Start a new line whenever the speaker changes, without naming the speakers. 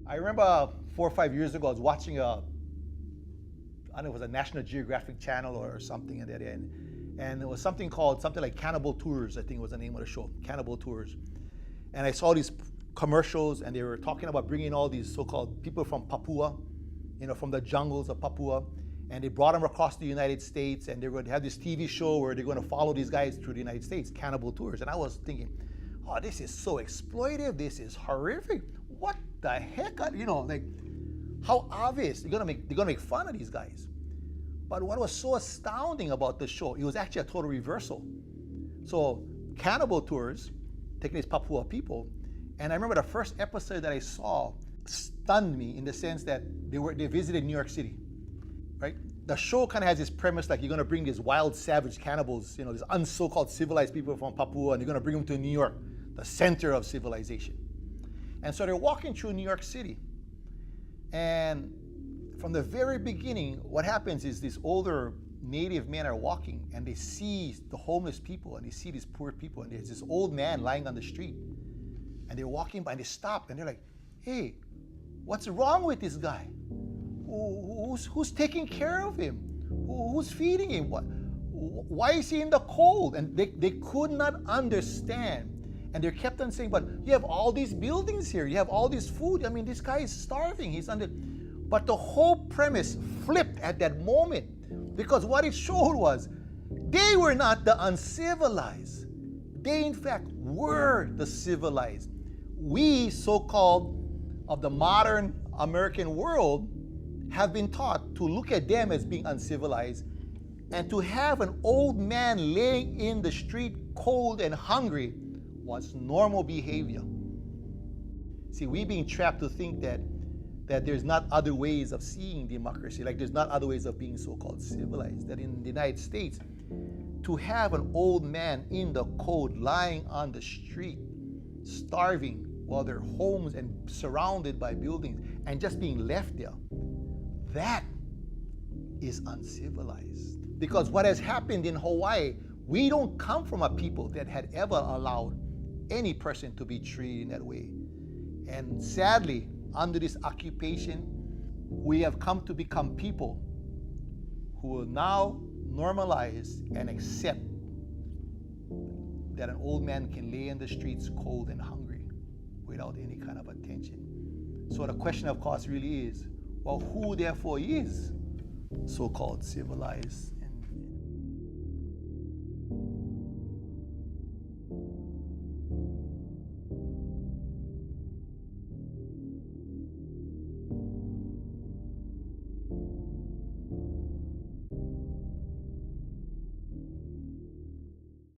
I remember 4 or 5 years ago, I was watching I don't know, it was a National Geographic channel or something in that end. And it was something like Cannibal Tours, I think was the name of the show, Cannibal Tours. And I saw these commercials and they were talking about bringing all these so-called people from Papua, from the jungles of Papua. And they brought them across the United States and they were going to have this TV show where they're going to follow these guys through the United States, Cannibal Tours. And I was thinking, oh, this is so exploitive, this is horrific. What the heck? Like, how obvious? They're gonna make fun of these guys. But what was so astounding about the show, it was actually a total reversal. So Cannibal Tours, taking these Papua people, and I remember the first episode that I saw stunned me in the sense that they visited New York City, right? The show kind of has this premise like you're gonna bring these wild, savage cannibals, these so-called civilized people from Papua, and you're gonna bring them to New York, the center of civilization. And so they're walking through New York City. And from the very beginning, what happens is these older native men are walking and they see the homeless people and they see these poor people and there's this old man lying on the street. And they're walking by and they stop and they're like, hey, what's wrong with this guy? Who's taking care of him? Who's feeding him? Why is he in the cold? And they could not understand. And they kept on saying, but you have all these buildings here. You have all this food. I mean, this guy is starving. He's under. But the whole premise flipped at that moment because what it showed was they were not the uncivilized. They, in fact, were the civilized. We, so-called of the modern American world, have been taught to look at them as being uncivilized and to have an old man laying in the street cold and hungry was normal behavior. See, we being trapped to think that there's not other ways of seeing democracy, like there's not other ways of being so-called civilized, that in the United States, to have an old man in the cold lying on the street, starving while their homes and surrounded by buildings and just being left there, that is uncivilized. Because what has happened in Hawaii, we don't come from a people that had ever allowed any person to be treated in that way. And sadly, under this occupation, we have come to become people who will now normalize and accept that an old man can lay in the streets cold and hungry without any kind of attention. So the question, of course, really is, well, who therefore is so-called civilized?